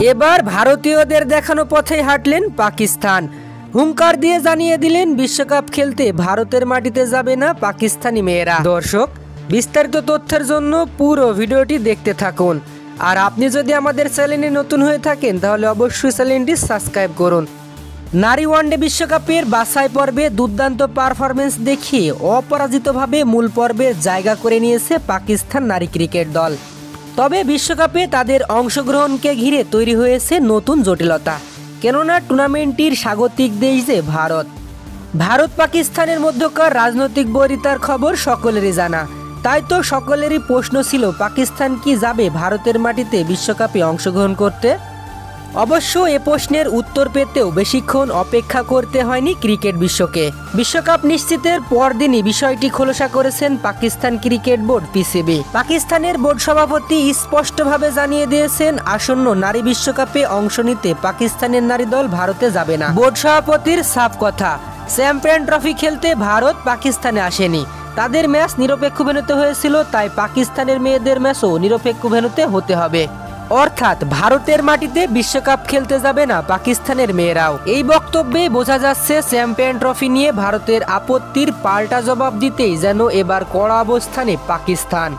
এবার ভারতীয়দের দেখানো পথেই হাঁটলেন পাকিস্তান। হুঙ্কার দিয়ে জানিয়ে দিলেন বিশ্বকাপ খেলতে ভারতের মাটিতে যাবে না পাকিস্তানি মেয়েরা। দর্শক, বিস্তারিত তথ্যের জন্য পুরো ভিডিওটি দেখতে থাকুন। আর আপনি যদি আমাদের চ্যানেলে নতুন হয়ে থাকেন তাহলে অবশ্যই চ্যানেলটি সাবস্ক্রাইব করুন। নারী ওয়ানডে বিশ্বকাপের বাছাই পর্বে দুর্দান্ত পারফরমেন্স দেখিয়ে অপরাজিতভাবে মূল পর্বে জায়গা করে নিয়েছে পাকিস্তান নারী ক্রিকেট দল। তবে বিশ্বকাপে তাদের অংশগ্রহণকে ঘিরে তৈরি হয়েছে নতুন জটিলতা, কেননা টুর্নামেন্টটির স্বাগতিক দেশ যে ভারত পাকিস্তানের মধ্যকার রাজনৈতিক বৈরিতার খবর সকলেরই জানা। তাই তো সকলেরই প্রশ্ন ছিল, পাকিস্তান কি যাবে ভারতের মাটিতে বিশ্বকাপে অংশগ্রহণ করতে? অবশ্য এ প্রশ্নের উত্তর পেতেও বেশিক্ষণ অপেক্ষা করতে হয়নি ক্রিকেট বিশ্বকে। বিশ্বকাপ নিশ্চিতের পরদিনই বিষয়টি খোলসা করেছেন পাকিস্তান ক্রিকেট বোর্ড পিসিবি। পাকিস্তানের বোর্ড সভাপতি স্পষ্টভাবে জানিয়ে দিয়েছেন, আসন্ন নারী বিশ্বকাপে অংশ নিতে পাকিস্তানের নারী দল ভারতে যাবে না। বোর্ড সভাপতির সাফ কথা, চ্যাম্পিয়ন ট্রফি খেলতে ভারত পাকিস্তানে আসেনি। তাদের ম্যাচ নিরপেক্ষ ভেন্যুতে হয়েছিল, তাই পাকিস্তানের মেয়েদের ম্যাচও নিরপেক্ষ ভেন্যুতে হতে হবে। অর্থাৎ ভারতের মাটিতে বিশ্বকাপ খেলতে যাবে না পাকিস্তানের মেয়েরাও। এই বক্তব্যে বোঝা যাচ্ছে চ্যাম্পিয়ন ট্রফি নিয়ে ভারতের আপত্তির পাল্টা জবাব দিতেই যেন এবার কড়া অবস্থানে পাকিস্তান।